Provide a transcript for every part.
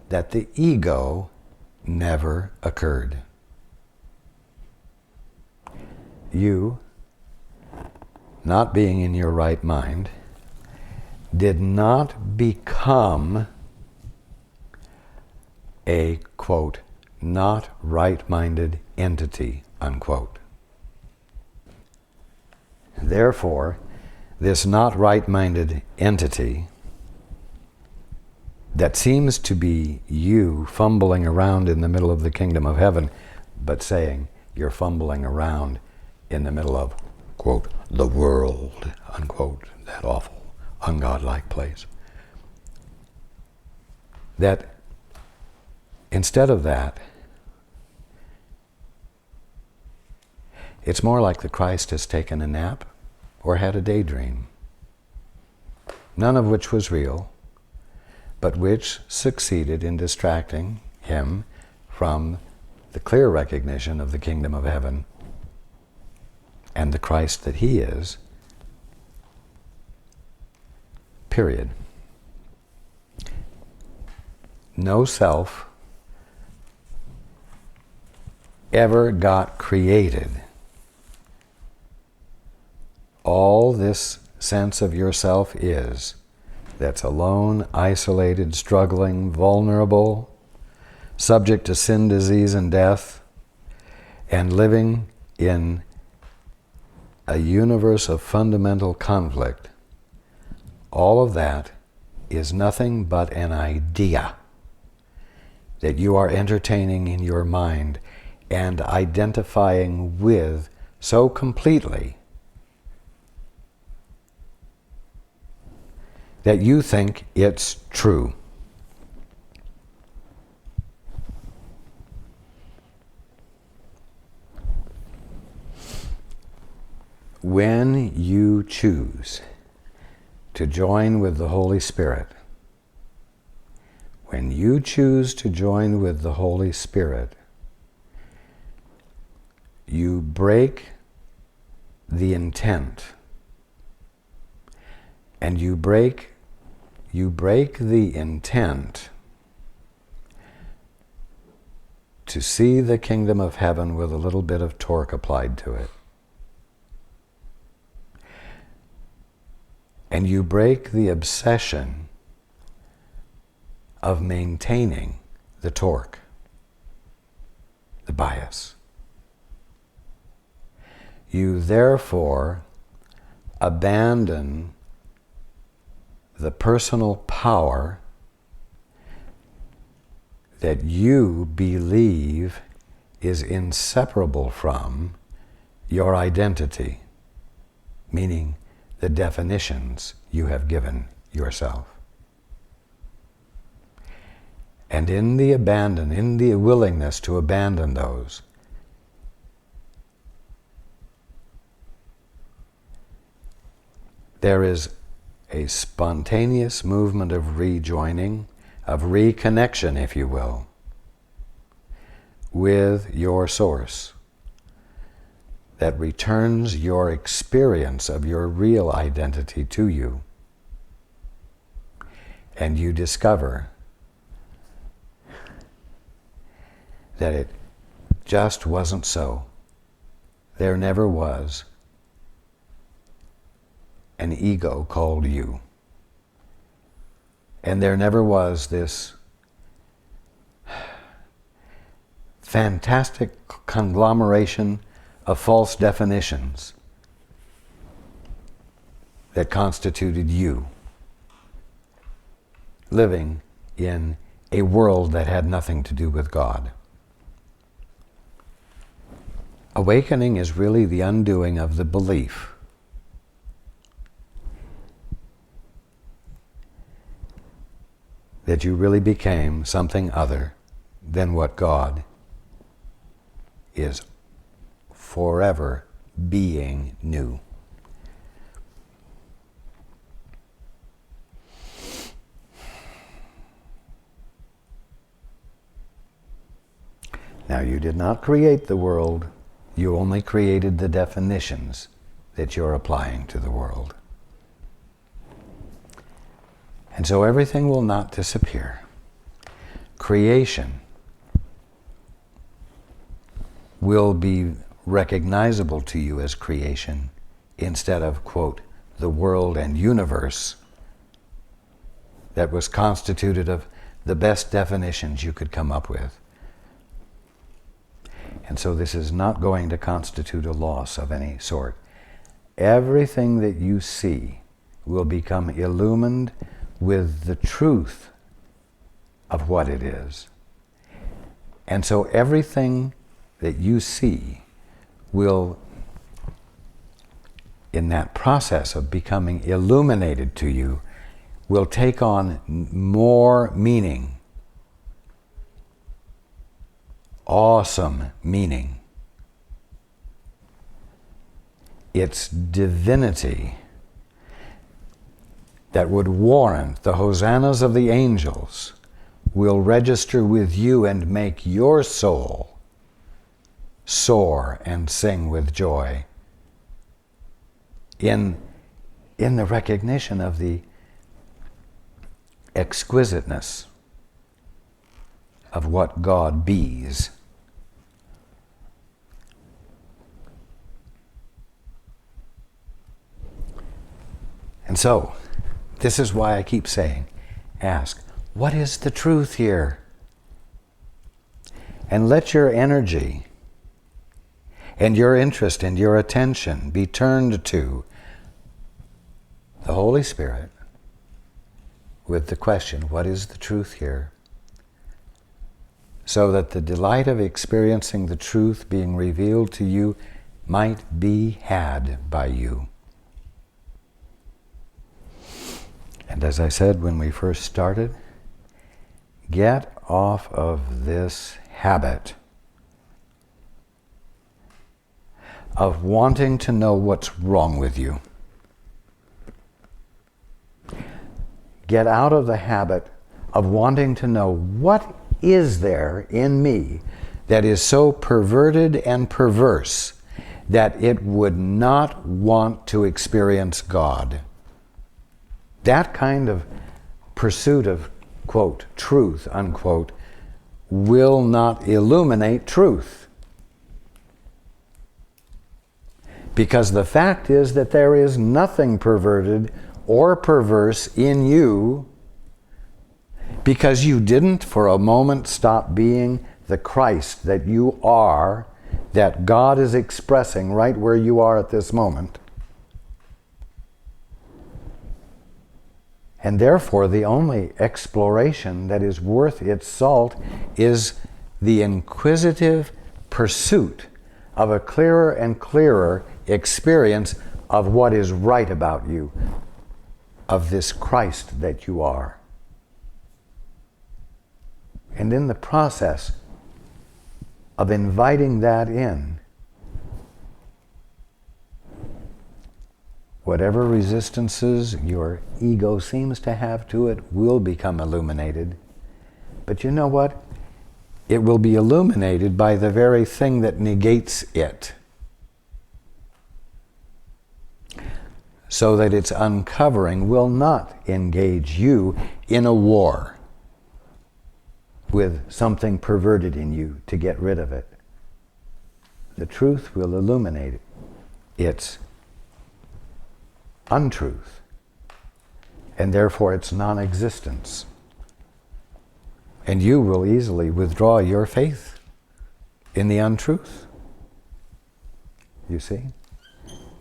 that the ego never occurred. You, not being in your right mind, did not become a, quote, not right-minded entity, unquote. Therefore, this not right-minded entity that seems to be you fumbling around in the middle of the kingdom of heaven, but saying you're fumbling around in the middle of, quote, the world, unquote, that awful, ungodlike place. That instead of that, it's more like the Christ has taken a nap or had a daydream, none of which was real, but which succeeded in distracting him from the clear recognition of the kingdom of heaven and the Christ that he is, period. No self ever got created. All this sense of yourself is, that's alone, isolated, struggling, vulnerable, subject to sin, disease, and death, and living in a universe of fundamental conflict. All of that is nothing but an idea that you are entertaining in your mind and identifying with so completely that you think it's true. When you choose to join with the Holy Spirit, when you choose to join with the Holy Spirit, you break the intent, and you break the intent to see the kingdom of heaven with a little bit of torque applied to it. And you break the obsession of maintaining the torque, the bias. You therefore abandon the personal power that you believe is inseparable from your identity, meaning the definitions you have given yourself. And in the willingness to abandon those, there is a spontaneous movement of rejoining, of reconnection, if you will, with your source that returns your experience of your real identity to you. And you discover that it just wasn't so. There never was an ego called you. And there never was this fantastic conglomeration of false definitions that constituted you, living in a world that had nothing to do with God. Awakening is really the undoing of the belief that you really became something other than what God is forever being new. Now, you did not create the world, you only created the definitions that you're applying to the world. And so everything will not disappear. creation will be recognizable to you as creation instead of, quote, the world and universe that was constituted of the best definitions you could come up with. And so this is not going to constitute a loss of any sort. Everything that you see will become illumined with the truth of what it is. And so everything that you see will, in that process of becoming illuminated to you, will take on more meaning, awesome meaning. Its divinity that would warrant the hosannas of the angels will register with you and make your soul soar and sing with joy in the recognition of the exquisiteness of what God bees. And so, this is why I keep saying, ask, what is the truth here? And let your energy and your interest and your attention be turned to the Holy Spirit with the question, what is the truth here? So that the delight of experiencing the truth being revealed to you might be had by you. And as I said when we first started, get off of this habit of wanting to know what's wrong with you. Get out of the habit of wanting to know what is there in me that is so perverted and perverse that it would not want to experience God. That kind of pursuit of, quote, truth, unquote, will not illuminate truth. Because the fact is that there is nothing perverted or perverse in you because you didn't for a moment stop being the Christ that you are, that God is expressing right where you are at this moment. And therefore, the only exploration that is worth its salt is the inquisitive pursuit of a clearer and clearer experience of what is right about you, of this Christ that you are. And in the process of inviting that in, whatever resistances your ego seems to have to it will become illuminated. But you know what? It will be illuminated by the very thing that negates it, so that its uncovering will not engage you in a war with something perverted in you to get rid of it. The truth will illuminate its untruth, and therefore its non-existence. And you will easily withdraw your faith in the untruth. You see?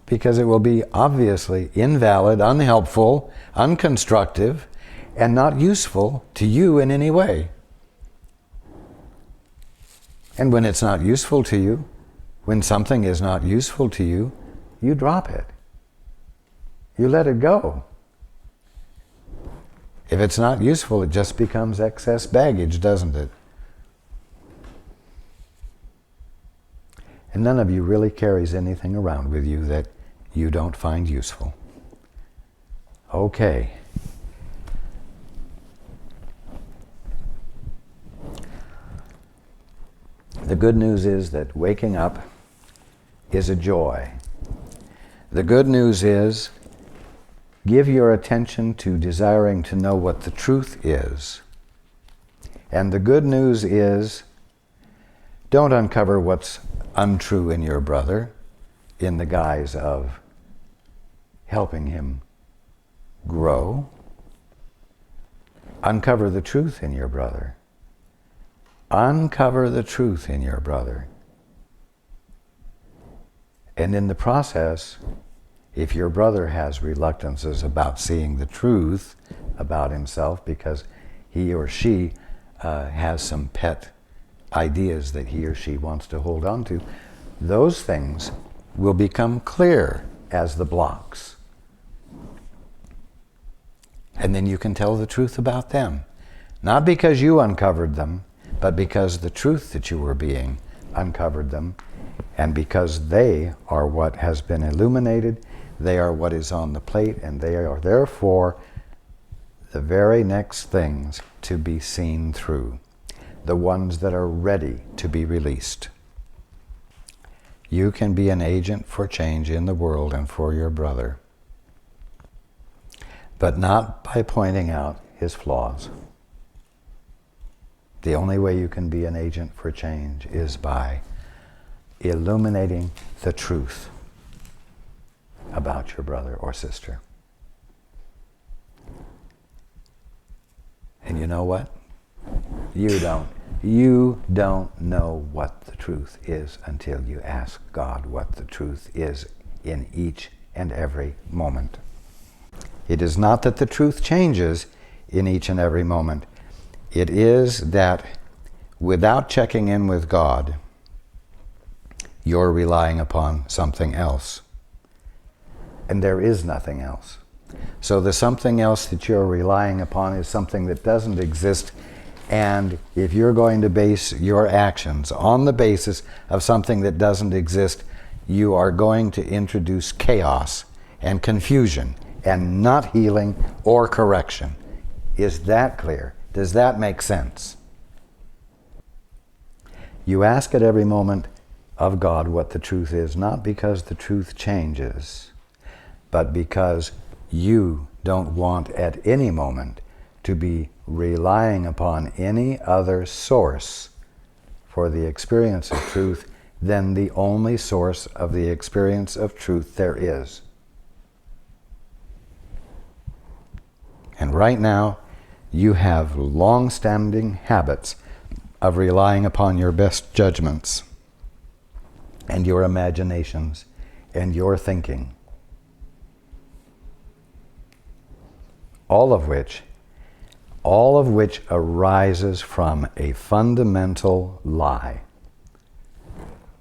Because it will be obviously invalid, unhelpful, unconstructive, and not useful to you in any way. And when it's not useful to you, when something is not useful to you, you drop it. You let it go. If it's not useful, it just becomes excess baggage, doesn't it? And none of you really carries anything around with you that you don't find useful. Okay. The good news is that waking up is a joy. The good news is, give your attention to desiring to know what the truth is, And the good news is, don't uncover what's untrue in your brother in the guise of helping him grow. Uncover the truth in your brother. Uncover the truth in your brother. And in the process, if your brother has reluctances about seeing the truth about himself because he or she has some pet ideas that he or she wants to hold on to, those things will become clear as the blocks. And then you can tell the truth about them. Not because you uncovered them, but because the truth that you were being uncovered them, and because they are what has been illuminated, they are what is on the plate, and they are therefore the very next things to be seen through, the ones that are ready to be released. You can be an agent for change in the world and for your brother, but not by pointing out his flaws. The only way you can be an agent for change is by illuminating the truth about your brother or sister. And you know what? You don't know what the truth is until you ask God what the truth is in each and every moment. It is not that the truth changes in each and every moment. It is that without checking in with God, you're relying upon something else. And there is nothing else. So the something else that you're relying upon is something that doesn't exist. And if you're going to base your actions on the basis of something that doesn't exist, you are going to introduce chaos and confusion and not healing or correction. Is that clear? Does that make sense? You ask at every moment of God what the truth is, not because the truth changes, but because you don't want at any moment to be relying upon any other source for the experience of truth than the only source of the experience of truth there is. And right now, you have long-standing habits of relying upon your best judgments and your imaginations and your thinking, all of which arises from a fundamental lie.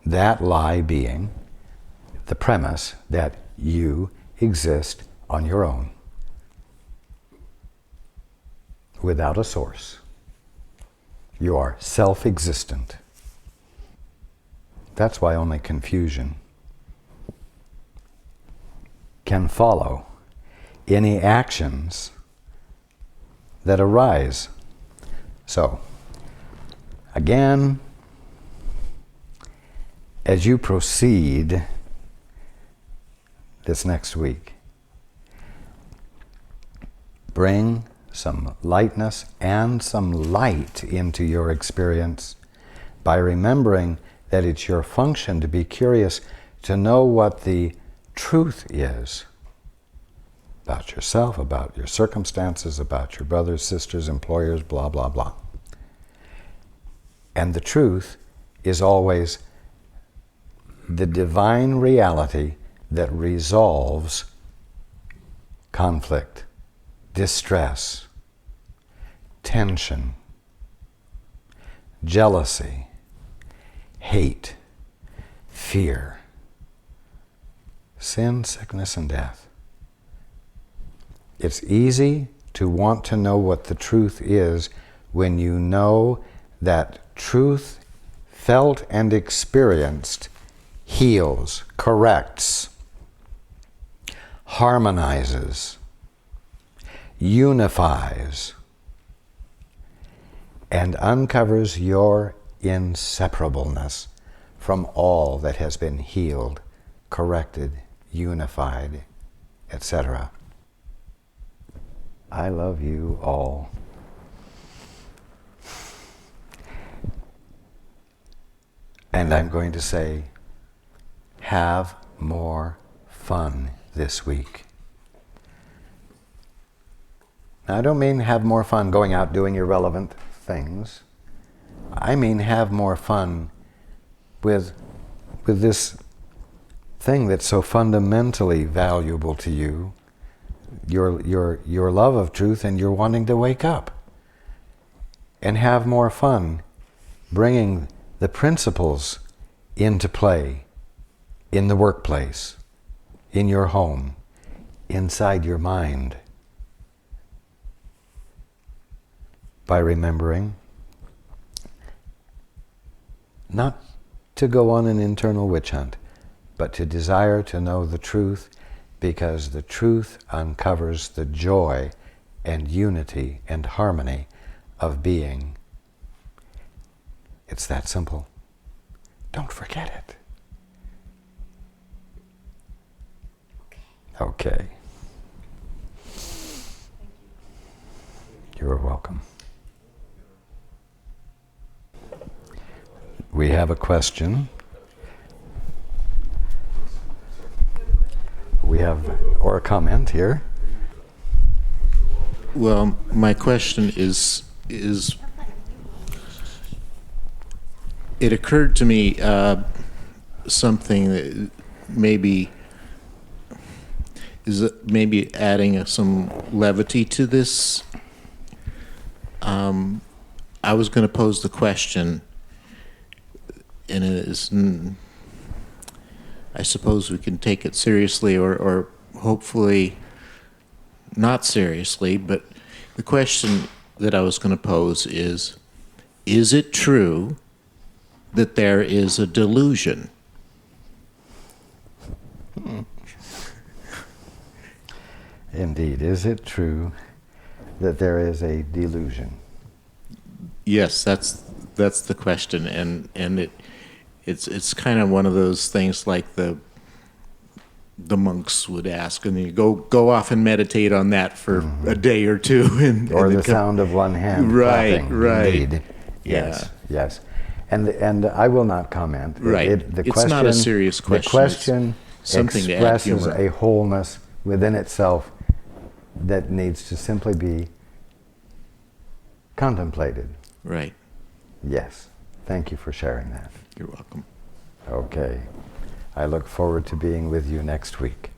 That lie being the premise that you exist on your own, without a source. You are self-existent. That's why only confusion can follow any actions that arise. So, again, as you proceed this next week, bring some lightness and some light into your experience by remembering that it's your function to be curious, to know what the truth is about yourself, about your circumstances, about your brothers, sisters, employers, blah, blah, blah. And the truth is always the divine reality that resolves conflict, distress, tension, jealousy, hate, fear, sin, sickness, and death. It's easy to want to know what the truth is when you know that truth felt and experienced heals, corrects, harmonizes, unifies, and uncovers your inseparableness from all that has been healed, corrected, unified, etc. I love you all. And I'm going to say, have more fun this week. Now, I don't mean have more fun going out doing irrelevant things. I mean have more fun with this thing that's so fundamentally valuable to you, your love of truth and your wanting to wake up. And have more fun bringing the principles into play in the workplace, in your home, inside your mind, by remembering not to go on an internal witch hunt, but to desire to know the truth, because the truth uncovers the joy and unity and harmony of being. It's that simple. Don't forget it. Okay. You're welcome. We have a question. Or a comment here. Well, my question is it occurred to me something that maybe adding some levity to this. I was going to pose the question, and it is, I suppose we can take it seriously or hopefully not seriously, but the question that I was going to pose is it true that there is a delusion? Indeed. Is it true that there is a delusion? Yes, that's the question, and it's kind of one of those things like the monks would ask, and you go off and meditate on that for a day or two, or the sound of one hand clapping. Right. Indeed. Yes, yes. And I will not comment. Right. It's not a serious question. The question something expresses a wholeness within itself that needs to simply be contemplated. Right. Yes. Thank you for sharing that. You're welcome. Okay. I look forward to being with you next week.